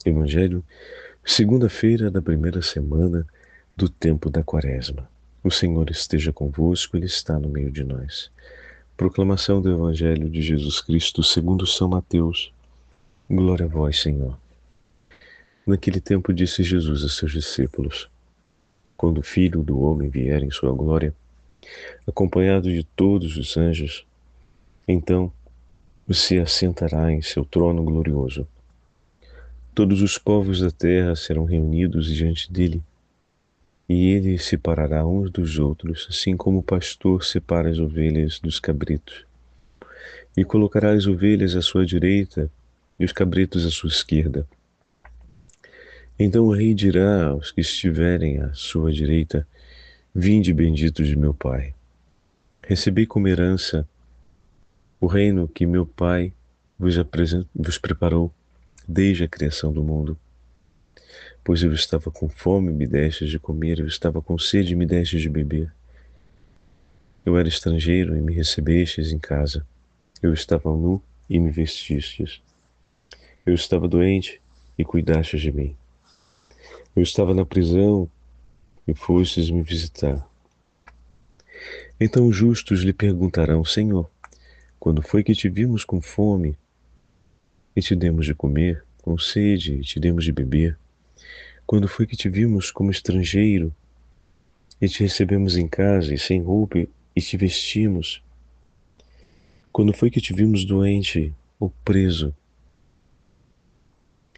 Evangelho, segunda-feira da primeira semana do tempo da Quaresma. O Senhor esteja convosco, Ele está no meio de nós. Proclamação do Evangelho de Jesus Cristo segundo São Mateus. Glória a vós, Senhor. Naquele tempo disse Jesus a seus discípulos: quando o Filho do Homem vier em sua glória, acompanhado de todos os anjos, então se assentará em seu trono glorioso. Todos os povos da terra serão reunidos diante dele, e ele separará uns dos outros, assim como o pastor separa as ovelhas dos cabritos, e colocará as ovelhas à sua direita e os cabritos à sua esquerda. Então o rei dirá aos que estiverem à sua direita: vinde, benditos de meu Pai, recebi como herança o reino que meu Pai vos preparou desde a criação do mundo. Pois eu estava com fome, me destes de comer, eu estava com sede, me destes de beber. Eu era estrangeiro e me recebestes em casa. Eu estava nu e me vestistes. Eu estava doente e cuidastes de mim. Eu estava na prisão e fostes me visitar. Então os justos lhe perguntarão: Senhor, quando foi que te vimos com fome e te demos de comer, com sede e te demos de beber? Quando foi que te vimos como estrangeiro e te recebemos em casa e sem roupa e te vestimos? Quando foi que te vimos doente ou preso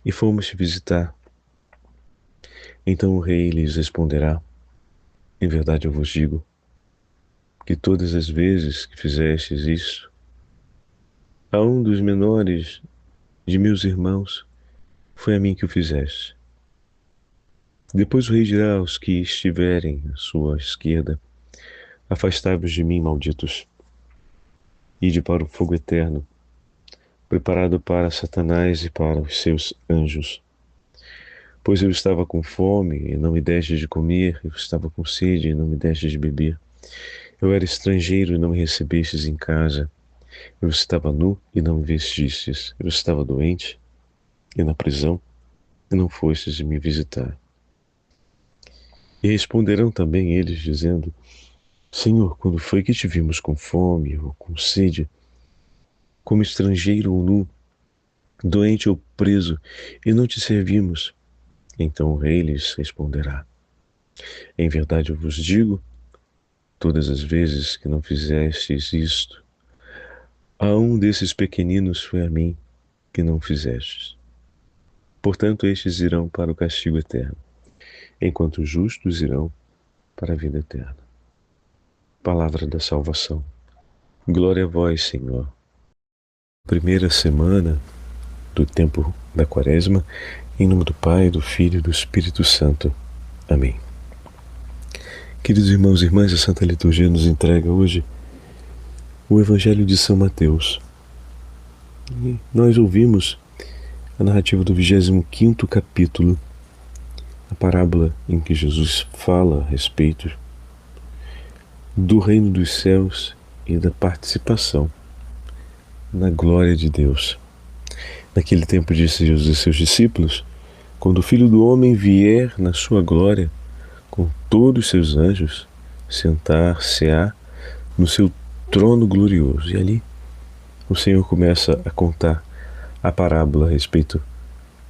e fomos te visitar? Então o rei lhes responderá: em verdade eu vos digo que todas as vezes que fizestes isso a um dos menores de meus irmãos, foi a mim que o fizeste. Depois o rei dirá aos que estiverem à sua esquerda: afastai-vos de mim, malditos, ide para o fogo eterno, preparado para Satanás e para os seus anjos. Pois eu estava com fome e não me destes de comer, eu estava com sede e não me destes de beber. Eu era estrangeiro e não me recebestes em casa. Eu estava nu e não me vestistes. Eu estava doente e na prisão e não fostes me visitar. E responderão também eles, dizendo: Senhor, quando foi que te vimos com fome ou com sede, como estrangeiro ou nu, doente ou preso, e não te servimos? Então o rei lhes responderá: em verdade eu vos digo, todas as vezes que não fizestes isto a um desses pequeninos, foi a mim que não fizestes. Portanto, estes irão para o castigo eterno, enquanto os justos irão para a vida eterna. Palavra da salvação. Glória a vós, Senhor. Primeira semana do tempo da Quaresma, em nome do Pai, do Filho e do Espírito Santo. Amém. Queridos irmãos e irmãs, a Santa Liturgia nos entrega hoje o Evangelho de São Mateus. E nós ouvimos a narrativa do 25º capítulo, a parábola em que Jesus fala a respeito do reino dos céus e da participação na glória de Deus. Naquele tempo disse Jesus a seus discípulos: quando o Filho do Homem vier na sua glória, com todos os seus anjos, sentar-se-á no seu trono glorioso. E ali o Senhor começa a contar a parábola a respeito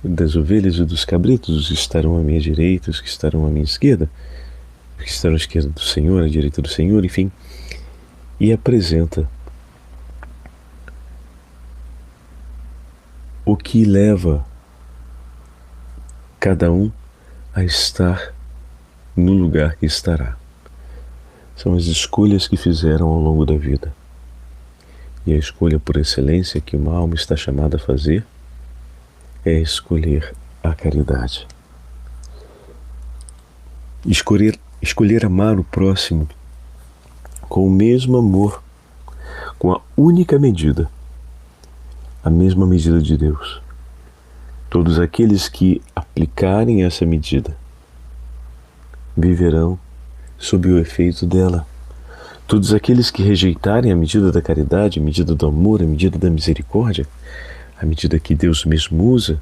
das ovelhas e dos cabritos, os que estarão à minha direita, os que estarão à minha esquerda, os que estarão à esquerda do Senhor, à direita do Senhor, enfim, e apresenta o que leva cada um a estar no lugar que estará. São as escolhas que fizeram ao longo da vida. E a escolha por excelência que uma alma está chamada a fazer é escolher a caridade. Escolher amar o próximo com o mesmo amor, com a única medida, a mesma medida de Deus. Todos aqueles que aplicarem essa medida viverão sob o efeito dela. Todos aqueles que rejeitarem a medida da caridade, a medida do amor, a medida da misericórdia, a medida que Deus mesmo usa,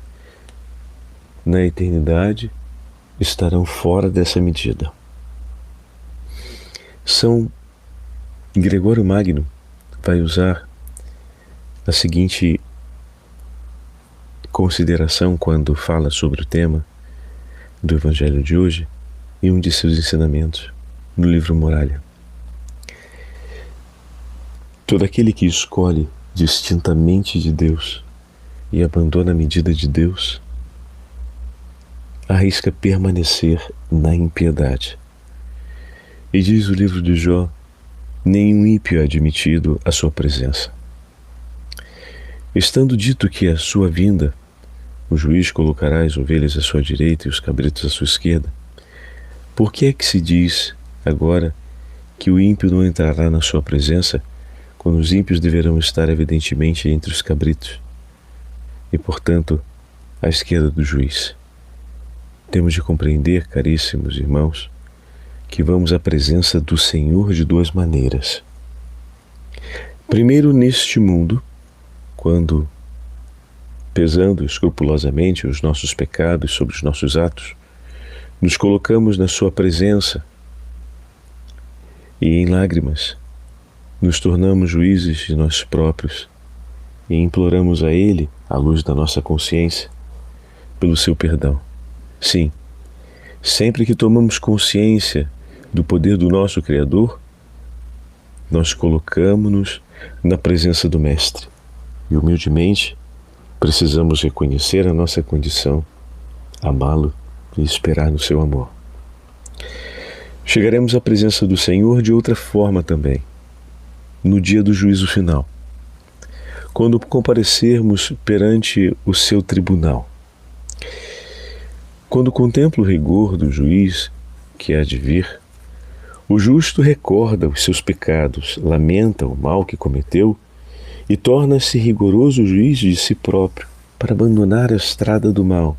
na eternidade estarão fora dessa medida. São Gregório Magno vai usar a seguinte consideração quando fala sobre o tema do Evangelho de hoje em um de seus ensinamentos no livro Muralha. Todo aquele que escolhe distintamente de Deus e abandona a medida de Deus arrisca permanecer na impiedade. E diz o livro de Jó: nenhum ímpio é admitido à sua presença. Estando dito que à sua vinda o juiz colocará as ovelhas à sua direita e os cabritos à sua esquerda, por que é que se diz agora que o ímpio não entrará na sua presença, quando os ímpios deverão estar evidentemente entre os cabritos e, portanto, à esquerda do juiz? Temos de compreender, caríssimos irmãos, que vamos à presença do Senhor de duas maneiras. Primeiro, neste mundo, quando, pesando escrupulosamente os nossos pecados sobre os nossos atos, nos colocamos na sua presença e, em lágrimas, nos tornamos juízes de nós próprios e imploramos a Ele, à luz da nossa consciência, pelo seu perdão. Sim, sempre que tomamos consciência do poder do nosso Criador, nós colocamos-nos na presença do Mestre e, humildemente, precisamos reconhecer a nossa condição, amá-lo e esperar no seu amor. Chegaremos à presença do Senhor de outra forma também, no dia do juízo final, quando comparecermos perante o seu tribunal. Quando contempla o rigor do juiz que há de vir, o justo recorda os seus pecados, lamenta o mal que cometeu e torna-se rigoroso juiz de si próprio para abandonar a estrada do mal,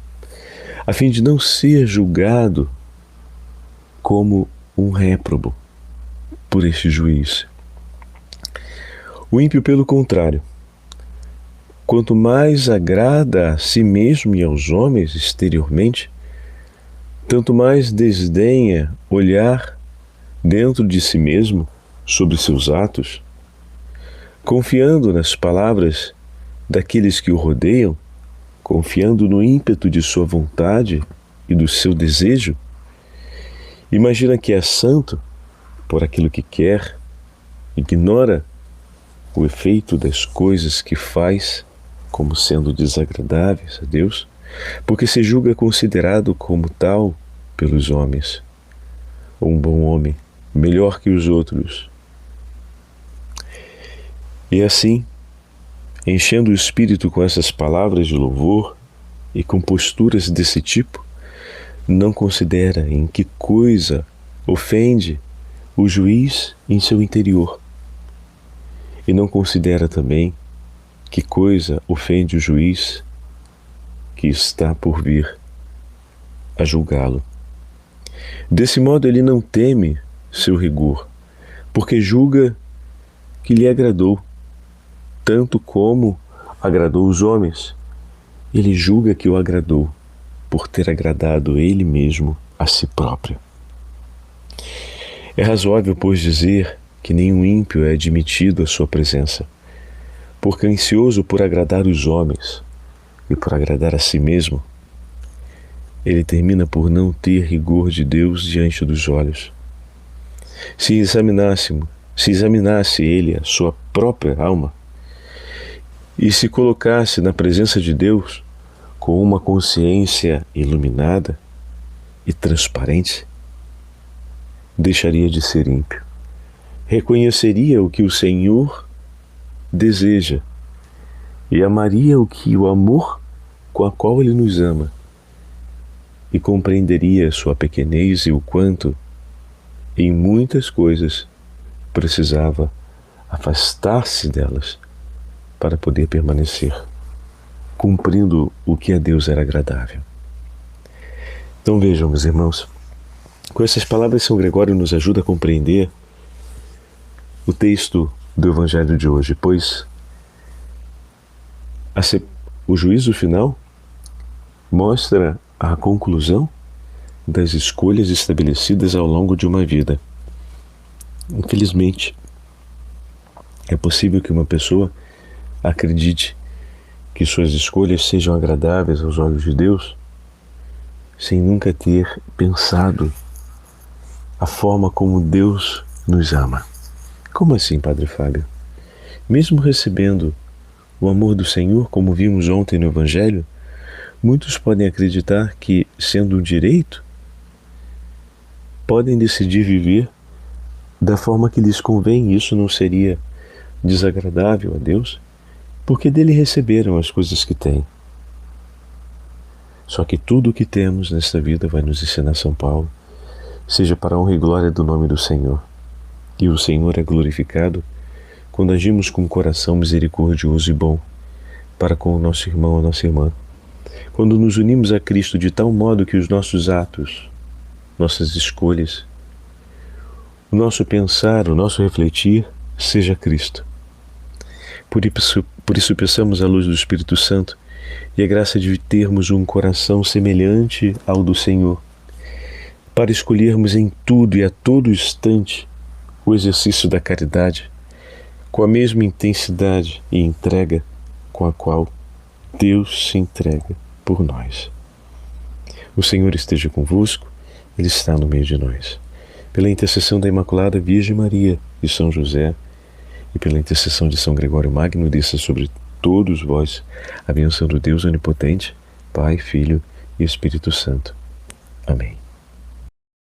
a fim de não ser julgado como um réprobo por este juiz. O ímpio, pelo contrário, quanto mais agrada a si mesmo e aos homens exteriormente, tanto mais desdenha olhar dentro de si mesmo sobre seus atos, confiando nas palavras daqueles que o rodeiam, confiando no ímpeto de sua vontade e do seu desejo, imagina que é santo por aquilo que quer, ignora o efeito das coisas que faz como sendo desagradáveis a Deus, porque se julga considerado como tal pelos homens, um bom homem, melhor que os outros. E assim, enchendo o espírito com essas palavras de louvor e com posturas desse tipo, não considera em que coisa ofende o juiz em seu interior. E não considera também que coisa ofende o juiz que está por vir a julgá-lo. Desse modo, ele não teme seu rigor, porque julga que lhe agradou, tanto como agradou os homens. Ele julga que o agradou, por ter agradado ele mesmo a si próprio. É razoável, pois, dizer que nenhum ímpio é admitido à sua presença, porque ansioso por agradar os homens e por agradar a si mesmo, ele termina por não ter rigor de Deus diante dos olhos. Se examinasse ele a sua própria alma e se colocasse na presença de Deus com uma consciência iluminada e transparente, deixaria de ser ímpio. Reconheceria o que o Senhor deseja e amaria o que o amor com a qual Ele nos ama, e compreenderia sua pequenez e o quanto, em muitas coisas, precisava afastar-se delas para poder permanecer, cumprindo o que a Deus era agradável. Então vejam, meus irmãos, com essas palavras São Gregório nos ajuda a compreender o texto do Evangelho de hoje, pois o juízo final mostra à conclusão das escolhas estabelecidas ao longo de uma vida. Infelizmente, é possível que uma pessoa acredite que suas escolhas sejam agradáveis aos olhos de Deus, sem nunca ter pensado a forma como Deus nos ama. Como assim, Padre Fábio? Mesmo recebendo o amor do Senhor, como vimos ontem no Evangelho, muitos podem acreditar que, sendo um direito, podem decidir viver da forma que lhes convém. Isso não seria desagradável a Deus, porque dele receberam as coisas que têm. Só que tudo o que temos nesta vida, vai nos ensinar São Paulo, seja para a honra e glória do nome do Senhor. E o Senhor é glorificado quando agimos com um coração misericordioso e bom para com o nosso irmão ou nossa irmã. Quando nos unimos a Cristo de tal modo que os nossos atos, nossas escolhas, o nosso pensar, o nosso refletir, seja Cristo. Por isso peçamos a luz do Espírito Santo e a graça de termos um coração semelhante ao do Senhor, para escolhermos em tudo e a todo instante o exercício da caridade, com a mesma intensidade e entrega com a qual Deus se entrega por nós. O Senhor esteja convosco, Ele está no meio de nós. Pela intercessão da Imaculada Virgem Maria e São José, e pela intercessão de São Gregório Magno, desça sobre todos vós a bênção do Deus Onipotente, Pai, Filho e Espírito Santo. Amém.